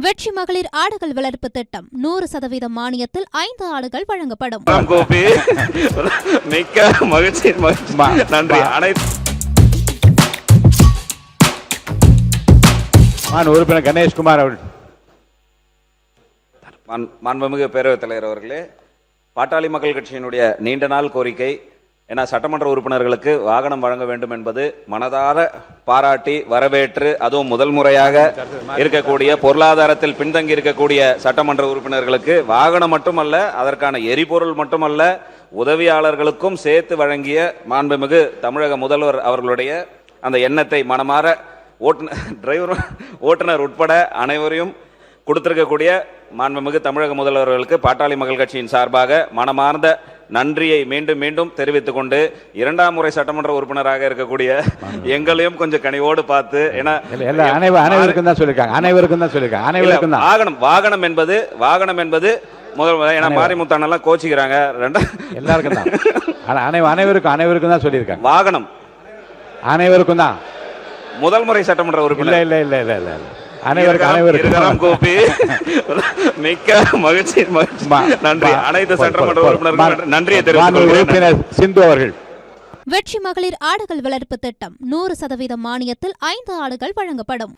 வெற்றி மகளிர் ஆடுகள் வளர்ப்பு திட்டம் 100% மானியத்தில் 5 ஆடுகள் வழங்கப்படும். மிக்க மகிழ்ச்சி, நன்றி. உறுப்பினர் கணேஷ்குமார் அவர்கள். மாண்புமிகு பேரவைத் தலைவர் அவர்களே, பாட்டாளி மக்கள் கட்சியினுடைய நீண்ட நாள் கோரிக்கை, ஏன்னா சட்டமன்ற உறுப்பினர்களுக்கு வாகனம் வழங்க வேண்டும் என்பது மனதார பாராட்டி வரவேற்று, அதுவும் முதல் முறையாக இருக்கக்கூடிய பொருளாதாரத்தில் பின்தங்கி இருக்கக்கூடிய சட்டமன்ற உறுப்பினர்களுக்கு வாகனம் மட்டுமல்ல, அதற்கான எரிபொருள் மட்டுமல்ல, உதவியாளர்களுக்கும் சேர்த்து வழங்கிய மாண்புமிகு தமிழக முதல்வர் அவர்களுடைய அந்த எண்ணத்தை மனமாற ஓட்டுநர் உட்பட அனைவரையும் கொடுத்திருக்கக்கூடிய மாண்புமிகு தமிழக முதல்வர்களுக்கு பாட்டாளி மக்கள் கட்சியின் சார்பாக மனமார்ந்த நன்றியை மீண்டும் மீண்டும் தெரிவித்துக் கொண்டு, 2ஆம் முறை சட்டமன்ற உறுப்பினராக இருக்கக்கூடிய எங்களையும் கொஞ்சம் கனிவோடு பார்த்து, ஏன்னா அனைவருக்கும் தான் சொல்லிருக்காங்க. வாகனம் என்பது முதல் முறை, ஏன்னா மாரிமுத்தானெல்லாம் கோச்சிக்கிறாங்க, எல்லாருக்கும் தான், அனைவருக்கும் தான் சொல்லியிருக்காங்க. வாகனம் அனைவருக்கும் தான் முதல் முறை சட்டமன்ற உறுப்பினர். இல்ல அனைவருக்கும் கோப்பி. மிக்க மகிழ்ச்சி, நன்றி. அனைத்து சட்டமன்ற உறுப்பினர்களுக்கும் நன்றியை தெரிவித்துக் சிந்து அவர்கள். வெற்றி மகளிர் ஆடுகள் வளர்ப்பு திட்டம் 100% மானியத்தில் 5 ஆடுகள் வழங்கப்படும்.